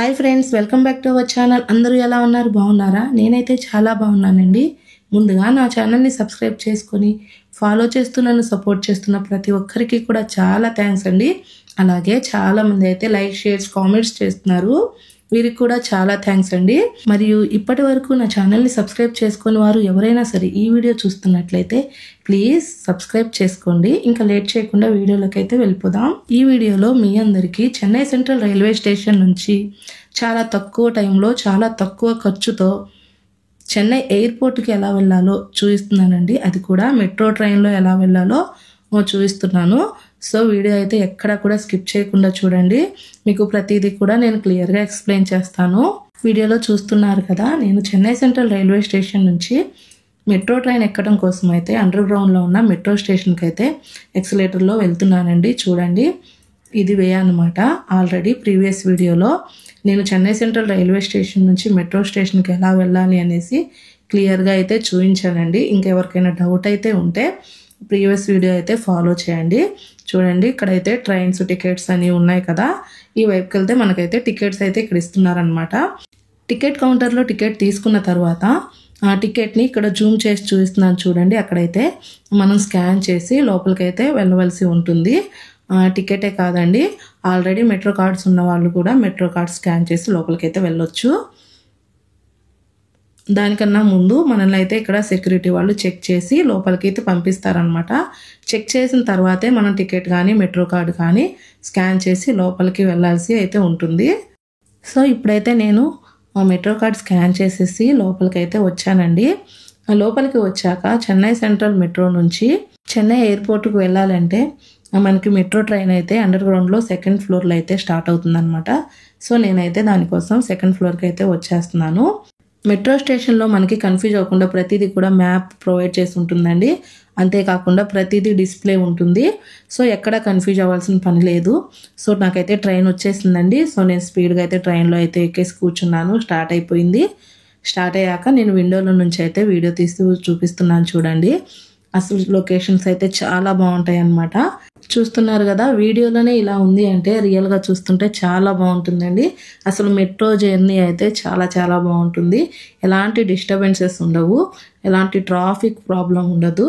Hi friends, welcome back to our channel. అందరూ ఎలా ఉన్నారు? బాగున్నారా? నేనైతే చాలా బాగున్నానండి. ముందుగా నా ఛానల్ని సబ్స్క్రైబ్ చేసుకొని ఫాలో చేస్తూ నన్ను సపోర్ట్ చేస్తున్న ప్రతి ఒక్కరికి కూడా చాలా థ్యాంక్స్ అండి. అలాగే చాలామంది అయితే లైక్, షేర్స్, కామెంట్స్ చేస్తున్నారు. వీరికి కూడా చాలా థ్యాంక్స్ అండి. మరియు ఇప్పటి వరకు నా ఛానల్ని సబ్స్క్రైబ్ చేసుకుని వారు ఎవరైనా సరే ఈ వీడియో చూస్తున్నట్లయితే ప్లీజ్ సబ్స్క్రైబ్ చేసుకోండి. ఇంకా లేట్ చేయకుండా వీడియోలోకి అయితే వెళ్ళిపోదాం. ఈ వీడియోలో మీ అందరికీ చెన్నై సెంట్రల్ రైల్వే స్టేషన్ నుంచి చాలా తక్కువ టైంలో చాలా తక్కువ ఖర్చుతో చెన్నై ఎయిర్పోర్ట్కి ఎలా వెళ్ళాలో చూపిస్తున్నానండి. అది కూడా మెట్రో ట్రైన్లో ఎలా వెళ్ళాలో చూపిస్తున్నాను. సో వీడియో అయితే ఎక్కడ కూడా స్కిప్ చేయకుండా చూడండి. మీకు ప్రతిదీ కూడా నేను క్లియర్గా ఎక్స్ప్లెయిన్ చేస్తాను. వీడియోలో చూస్తున్నారు కదా, నేను చెన్నై సెంట్రల్ రైల్వే స్టేషన్ నుంచి మెట్రో ట్రైన్ ఎక్కడం కోసం అయితే అండర్ గ్రౌండ్లో ఉన్న మెట్రో స్టేషన్కి అయితే ఎక్సలేటర్లో వెళ్తున్నానండి. చూడండి, ఇది వే అనమాట. ఆల్రెడీ ప్రీవియస్ వీడియోలో నేను చెన్నై సెంట్రల్ రైల్వే స్టేషన్ నుంచి మెట్రో స్టేషన్కి ఎలా వెళ్ళాలి అనేసి క్లియర్గా అయితే చూపించానండి. ఇంకెవరికైనా డౌట్ అయితే ఉంటే ప్రీవియస్ వీడియో అయితే ఫాలో చేయండి. చూడండి, ఇక్కడైతే ట్రైన్స్ టికెట్స్ అని ఉన్నాయి కదా, ఈ వైపుకి వెళ్తే మనకైతే టికెట్స్ అయితే ఇక్కడ ఇస్తున్నారనమాట. టికెట్ కౌంటర్లో టికెట్ తీసుకున్న తర్వాత ఆ టికెట్ని ఇక్కడ జూమ్ చేసి చూపిస్తున్నాను చూడండి. అక్కడైతే మనం స్కాన్ చేసి లోపలికైతే వెళ్ళవలసి ఉంటుంది. టికెటే కాదండి, ఆల్రెడీ మెట్రో కార్డ్స్ ఉన్న వాళ్ళు కూడా మెట్రో కార్డ్ స్కాన్ చేసి లోపలికైతే వెళ్ళొచ్చు. దానికన్నా ముందు మనల్ని అయితే ఇక్కడ సెక్యూరిటీ వాళ్ళు చెక్ చేసి లోపలికి అయితే పంపిస్తారనమాట. చెక్ చేసిన తర్వాతే మనం టికెట్ కానీ మెట్రో కార్డు కానీ స్కాన్ చేసి లోపలికి వెళ్ళాల్సి అయితే ఉంటుంది. సో ఇప్పుడైతే నేను మెట్రో కార్డ్ స్కాన్ చేసేసి లోపలికి అయితే వచ్చానండి. లోపలికి వచ్చాక చెన్నై సెంట్రల్ మెట్రో నుంచి చెన్నై ఎయిర్పోర్ట్కి వెళ్ళాలంటే మనకి మెట్రో ట్రైన్ అయితే అండర్ గ్రౌండ్లో సెకండ్ ఫ్లోర్లో అయితే స్టార్ట్ అవుతుందన్నమాట. సో నేనైతే దానికోసం సెకండ్ ఫ్లోర్కి అయితే వచ్చేస్తున్నాను. మెట్రో స్టేషన్లో మనకి కన్ఫ్యూజ్ అవ్వకుండా ప్రతిదీ కూడా మ్యాప్ ప్రొవైడ్ చేసి ఉంటుందండి. అంతేకాకుండా ప్రతిదీ డిస్ప్లే ఉంటుంది. సో ఎక్కడ కన్ఫ్యూజ్ అవ్వాల్సిన పని లేదు. సో నాకైతే ట్రైన్ వచ్చేసిందండి. సో నేను స్పీడ్గా అయితే ట్రైన్లో అయితే ఎక్కేసి కూర్చున్నాను. స్టార్ట్ అయిపోయింది. స్టార్ట్ అయ్యాక నేను విండోలో నుంచి అయితే వీడియో తీసి చూపిస్తున్నాను చూడండి. అసలు లొకేషన్స్ అయితే చాలా బాగుంటాయి అన్నమాట. చూస్తున్నారు కదా, వీడియోలోనే ఇలా ఉంది అంటే రియల్గా చూస్తుంటే చాలా బాగుంటుందండి. అసలు మెట్రో జర్నీ అయితే చాలా చాలా బాగుంటుంది. ఎలాంటి డిస్టర్బెన్సెస్ ఉండవు, ఎలాంటి ట్రాఫిక్ ప్రాబ్లం ఉండదు.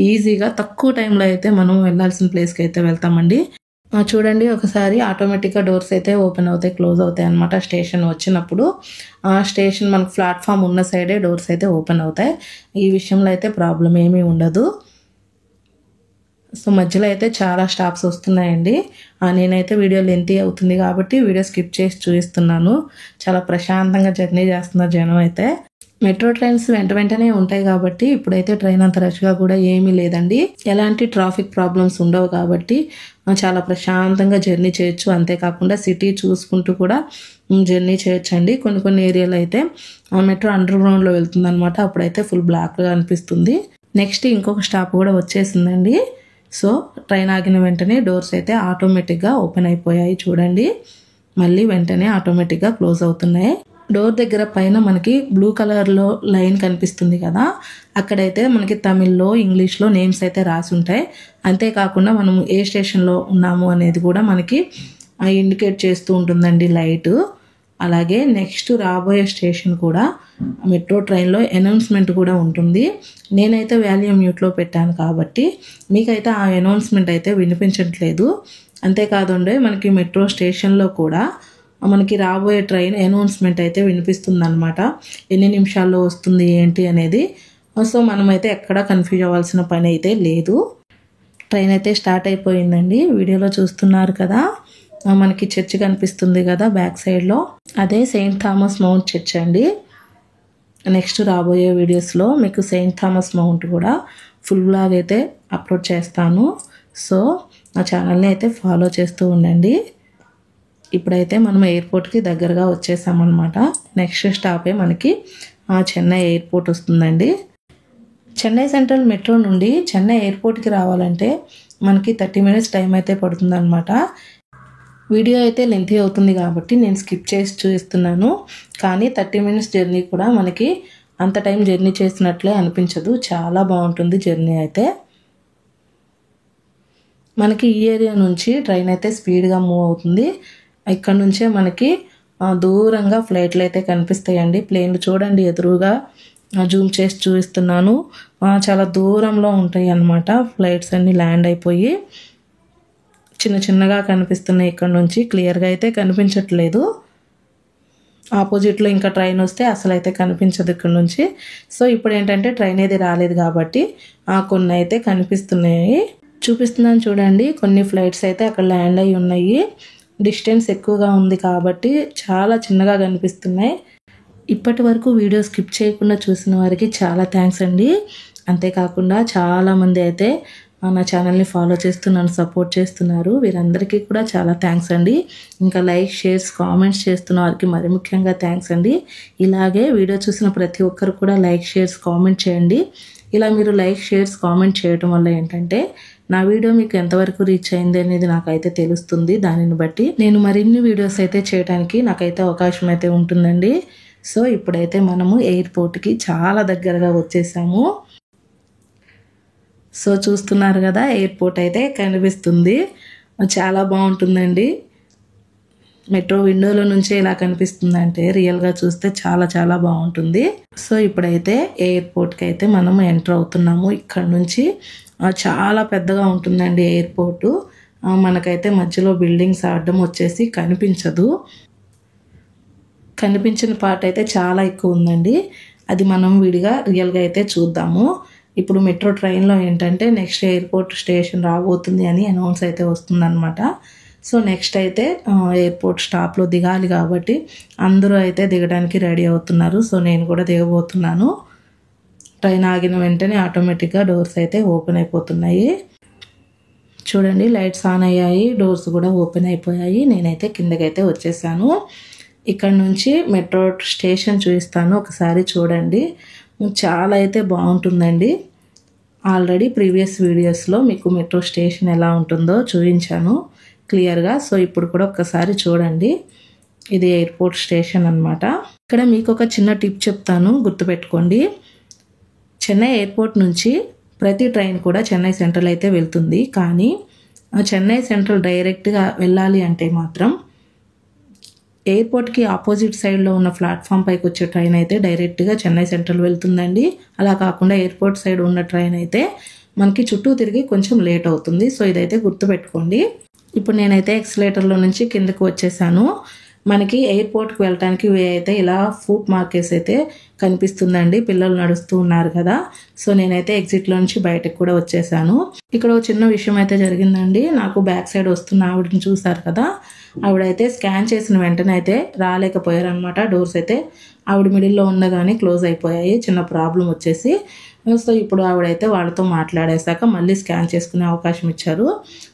ఈజీగా తక్కువ టైంలో అయితే మనం వెళ్ళాల్సిన ప్లేస్కి అయితే వెళ్తామండి. చూడండి, ఒకసారి ఆటోమేటిక్గా డోర్స్ అయితే ఓపెన్ అవుతాయి, క్లోజ్ అవుతాయి అనమాట. స్టేషన్ వచ్చినప్పుడు స్టేషన్ మనకు ప్లాట్ఫామ్ ఉన్న సైడే డోర్స్ అయితే ఓపెన్ అవుతాయి. ఈ విషయంలో అయితే ప్రాబ్లం ఏమీ ఉండదు. సో మధ్యలో అయితే చాలా స్టాప్స్ వస్తున్నాయండి. నేనైతే వీడియో లెంతీ అవుతుంది కాబట్టి వీడియో స్కిప్ చేసి చూపిస్తున్నాను. చాలా ప్రశాంతంగా జర్నీ చేస్తున్నారు జనం అయితే. మెట్రో ట్రైన్స్ వెంటనే ఉంటాయి కాబట్టి ఇప్పుడైతే ట్రైన్ అంత రష్గా కూడా ఏమీ లేదండి. ఎలాంటి ట్రాఫిక్ ప్రాబ్లమ్స్ ఉండవు కాబట్టి చాలా ప్రశాంతంగా జర్నీ చేయొచ్చు. అంతేకాకుండా సిటీ చూసుకుంటూ కూడా జర్నీ చేయొచ్చు అండి. కొన్ని ఏరియాలో అయితే మెట్రో అండర్ గ్రౌండ్లో వెళ్తుంది అనమాట. అప్పుడైతే ఫుల్ బ్లాక్గా అనిపిస్తుంది. నెక్స్ట్ ఇంకొక స్టాప్ కూడా వచ్చేసిందండి. సో ట్రైన్ ఆగిన వెంటనే డోర్స్ అయితే ఆటోమేటిక్గా ఓపెన్ అయిపోయాయి చూడండి. మళ్ళీ వెంటనే ఆటోమేటిక్గా క్లోజ్ అవుతున్నాయి. డోర్ దగ్గర పైన మనకి బ్లూ కలర్లో లైన్ కనిపిస్తుంది కదా, అక్కడైతే మనకి తమిళ్లో ఇంగ్లీష్లో నేమ్స్ అయితే రాసి ఉంటాయి. అంతేకాకుండా మనం ఏ స్టేషన్లో ఉన్నాము అనేది కూడా మనకి ఇండికేట్ చేస్తూ ఉంటుందండి లైట్. అలాగే నెక్స్ట్ రాబోయే స్టేషన్ కూడా మెట్రో ట్రైన్లో అనౌన్స్మెంట్ కూడా ఉంటుంది. నేనైతే వాల్యూమ్ మ్యూట్లో పెట్టాను కాబట్టి మీకైతే ఆ అనౌన్స్మెంట్ అయితే వినిపించట్లేదు. అంతేకాదండి, మనకి మెట్రో స్టేషన్లో కూడా మనకి రాబోయే ట్రైన్ అనౌన్స్మెంట్ అయితే వినిపిస్తుంది అనమాట. ఎన్ని నిమిషాల్లో వస్తుంది ఏంటి అనేది. సో మనమైతే ఎక్కడా కన్ఫ్యూజ్ అవ్వాల్సిన పని అయితే లేదు. ట్రైన్ అయితే స్టార్ట్ అయిపోయిందండి. వీడియోలో చూస్తున్నారు కదా, మనకి చర్చ్ కనిపిస్తుంది కదా బ్యాక్ సైడ్లో, అదే సెయింట్ థామస్ మౌంట్ చర్చ్ అండి. నెక్స్ట్ రాబోయే వీడియోస్లో మీకు సెయింట్ థామస్ మౌంట్ కూడా ఫుల్ బ్లాగ్ అయితే అప్లోడ్ చేస్తాను. సో నా ఛానల్ని అయితే ఫాలో చేస్తూ ఉండండి. ఇప్పుడైతే మనం ఎయిర్పోర్ట్కి దగ్గరగా వచ్చేసామన్నమాట. నెక్స్ట్ స్టాపే మనకి చెన్నై ఎయిర్పోర్ట్ వస్తుందండి. చెన్నై సెంట్రల్ మెట్రో నుండి చెన్నై ఎయిర్పోర్ట్కి రావాలంటే మనకి 30 minutes టైం అయితే పడుతుందన్నమాట. వీడియో అయితే లెంతీ అవుతుంది కాబట్టి నేను స్కిప్ చేసి చూపిస్తున్నాను. కానీ 30 minutes జర్నీ కూడా మనకి అంత టైం జర్నీ చేసినట్లే అనిపించదు. చాలా బాగుంటుంది జర్నీ అయితే. మనకి ఈ ఏరియా నుంచి ట్రైన్ అయితే స్పీడ్గా మూవ్ అవుతుంది. ఇక్కడ నుంచే మనకి దూరంగా ఫ్లైట్లు అయితే కనిపిస్తాయండి. ప్లేన్లు చూడండి ఎదురుగా జూమ్ చేసి చూపిస్తున్నాను. చాలా దూరంలో ఉంటాయి అన్నమాట. ఫ్లైట్స్ అన్నీ ల్యాండ్ అయిపోయి చిన్న చిన్నగా కనిపిస్తున్నాయి. ఇక్కడ నుంచి క్లియర్గా అయితే కనిపించట్లేదు. ఆపోజిట్లో ఇంకా ట్రైన్ వస్తే అసలు అయితే కనిపించదు ఇక్కడ నుంచి. సో ఇప్పుడు ఏంటంటే ట్రైన్ ఏది రాలేదు కాబట్టి కొన్ని అయితే కనిపిస్తున్నాయి. చూపిస్తున్నాను చూడండి. కొన్ని ఫ్లైట్స్ అయితే అక్కడ ల్యాండ్ అయి ఉన్నాయి. డిస్టెన్స్ ఎక్కువగా ఉంది కాబట్టి చాలా చిన్నగా కనిపిస్తున్నాయి. ఇప్పటి వరకు వీడియో స్కిప్ చేయకుండా చూసిన వారికి చాలా థ్యాంక్స్ అండి. అంతేకాకుండా చాలామంది అయితే నా ఛానల్ని ఫాలో చేస్తూ నన్ను సపోర్ట్ చేస్తున్నారు. వీరందరికీ కూడా చాలా థ్యాంక్స్ అండి. ఇంకా లైక్, షేర్స్, కామెంట్స్ చేస్తున్న వారికి మరి ముఖ్యంగా థ్యాంక్స్ అండి. ఇలాగే వీడియో చూసిన ప్రతి ఒక్కరు కూడా లైక్, షేర్స్, కామెంట్ చేయండి. ఇలా మీరు లైక్, షేర్స్, కామెంట్ చేయడం వల్ల ఏంటంటే నా వీడియో మీకు ఎంతవరకు రీచ్ అయింది అనేది నాకైతే తెలుస్తుంది. దానిని బట్టి నేను మరిన్ని వీడియోస్ అయితే చేయడానికి నాకైతే అవకాశం అయితే ఉంటుందండి. సో ఇప్పుడైతే మనము ఎయిర్పోర్ట్కి చాలా దగ్గరగా వచ్చేసాము. సో చూస్తున్నారు కదా, ఎయిర్పోర్ట్ అయితే కనిపిస్తుంది. చాలా బాగుంటుందండి. మెట్రో విండోలో నుంచే ఇలా కనిపిస్తుందంటే రియల్గా చూస్తే చాలా చాలా బాగుంటుంది. సో ఇప్పుడైతే ఎయిర్పోర్ట్కి అయితే మనం ఎంటర్ అవుతున్నాము. ఇక్కడ నుంచి చాలా పెద్దగా ఉంటుందండి ఎయిర్పోర్టు. మనకైతే మధ్యలో బిల్డింగ్స్ అడ్డం వచ్చేసి కనిపించదు. కనిపించిన పార్ట్ అయితే చాలా ఎక్కువ ఉందండి. అది మనం విడిగా రియల్గా అయితే చూద్దాము. ఇప్పుడు మెట్రో ట్రైన్లో ఏంటంటే నెక్స్ట్ ఎయిర్పోర్ట్ స్టేషన్ రాబోతుంది అని అనౌన్స్ అయితే వస్తుందన్నమాట. సో నెక్స్ట్ అయితే ఎయిర్పోర్ట్ స్టాప్లో దిగాలి కాబట్టి అందరూ అయితే దిగడానికి రెడీ అవుతున్నారు. సో నేను కూడా దిగబోతున్నాను. ట్రైన్ ఆగిన వెంటనే ఆటోమేటిక్గా డోర్స్ అయితే ఓపెన్ అయిపోతున్నాయి. చూడండి, లైట్స్ ఆన్ అయ్యాయి, డోర్స్ కూడా ఓపెన్ అయిపోయాయి. నేనైతే కిందకైతే వచ్చేసాను. ఇక్కడ నుంచి మెట్రో స్టేషన్ చూపిస్తాను, ఒకసారి చూడండి. చాలా అయితే బాగుంటుందండి. ఆల్రెడీ ప్రీవియస్ వీడియోస్లో మీకు మెట్రో స్టేషన్ ఎలా ఉంటుందో చూపించాను క్లియర్గా. సో ఇప్పుడు కూడా ఒక్కసారి చూడండి. ఇది ఎయిర్పోర్ట్ స్టేషన్ అన్నమాట. ఇక్కడ మీకు ఒక చిన్న టిప్ చెప్తాను, గుర్తుపెట్టుకోండి. చెన్నై ఎయిర్పోర్ట్ నుంచి ప్రతి ట్రైన్ కూడా చెన్నై సెంట్రల్ అయితే వెళ్తుంది. కానీ చెన్నై సెంట్రల్ డైరెక్ట్గా వెళ్ళాలి అంటే మాత్రం ఎయిర్పోర్ట్కి ఆపోజిట్ సైడ్లో ఉన్న ప్లాట్ఫామ్ పైకి వచ్చే ట్రైన్ అయితే డైరెక్ట్గా చెన్నై సెంట్రల్ వెళ్తుందండి. అలా కాకుండా ఎయిర్పోర్ట్ సైడ్ ఉన్న ట్రైన్ అయితే మనకి చుట్టూ తిరిగి కొంచెం లేట్ అవుతుంది. సో ఇదైతే గుర్తుపెట్టుకోండి. ఇప్పుడు నేనైతే ఎక్సలేటర్లో నుంచి కిందకు వచ్చేసాను. మనకి ఎయిర్పోర్ట్కి వెళ్ళడానికి వే అయితే ఇలా ఫుట్ మార్కేస్ అయితే కనిపిస్తుందండి. పిల్లలు నడుస్తూ ఉన్నారు కదా. సో నేనైతే ఎగ్జిట్లో నుంచి బయటకు కూడా వచ్చేసాను. ఇక్కడ ఒక చిన్న విషయం అయితే జరిగిందండి. నాకు బ్యాక్ సైడ్ వస్తున్న ఆవిడని చూసారు కదా, ఆవిడైతే స్కాన్ చేసిన వెంటనే అయితే రాలేకపోయారనమాట. డోర్స్ అయితే ఆవిడ మిడిల్లో ఉండగానే క్లోజ్ అయిపోయాయి. చిన్న ప్రాబ్లం వచ్చేసి. సో ఇప్పుడు ఆవిడైతే వాళ్ళతో మాట్లాడేశాక మళ్ళీ స్కాన్ చేసుకునే అవకాశం ఇచ్చారు.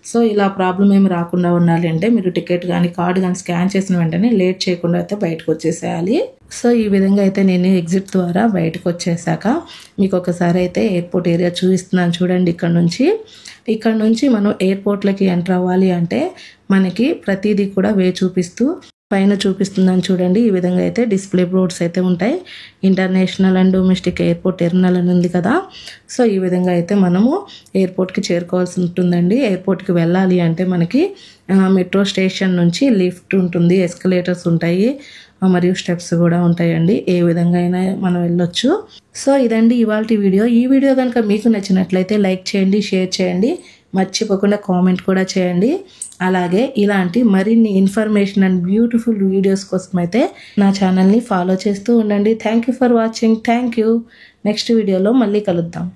సో ఇలా ప్రాబ్లం ఏమి రాకుండా ఉండాలి అంటే మీరు టికెట్ కానీ కార్డు కానీ స్కాన్ చేసిన వెంటనే లేట్ చేయకుండా అయితే బయటకు వచ్చేసేయాలి. సో ఈ విధంగా అయితే నేను ఎగ్జిట్ ద్వారా బయటకు వచ్చేసాక మీకు ఒకసారి అయితే ఎయిర్పోర్ట్ ఏరియా చూపిస్తున్నాను చూడండి. ఇక్కడ నుంచి మనం ఎయిర్పోర్ట్లకి ఎంటర్ అవ్వాలి అంటే మనకి ప్రతిదీ కూడా వే చూపిస్తూ పైన చూపిస్తుందని చూడండి. ఈ విధంగా అయితే డిస్ప్లే బోర్డ్స్ అయితే ఉంటాయి. International and domestic airport terminal అని ఉంది కదా. సో ఈ విధంగా అయితే మనము ఎయిర్పోర్ట్కి చేరుకోవాల్సి ఉంటుందండి. ఎయిర్పోర్ట్కి వెళ్ళాలి అంటే మనకి మెట్రో స్టేషన్ నుంచి లిఫ్ట్ ఉంటుంది, ఎస్కలేటర్స్ ఉంటాయి, మరియు స్టెప్స్ కూడా ఉంటాయండి. ఏ విధంగా అయినా మనం వెళ్ళొచ్చు. సో ఇదండి ఇవాల్టి వీడియో. ఈ వీడియో కనుక మీకు నచ్చినట్లయితే లైక్ చేయండి, షేర్ చేయండి, మర్చిపోకుండా కామెంట్ కూడా చేయండి. అలాగే ఇలాంటి మరిన్ని ఇన్ఫర్మేషన్ అండ్ బ్యూటిఫుల్ వీడియోస్ కోసం అయితే నా ఛానల్ని ఫాలో చేస్తూ ఉండండి. Thank you for watching. Thank you. Next వీడియోలో మళ్ళీ కలుద్దాం.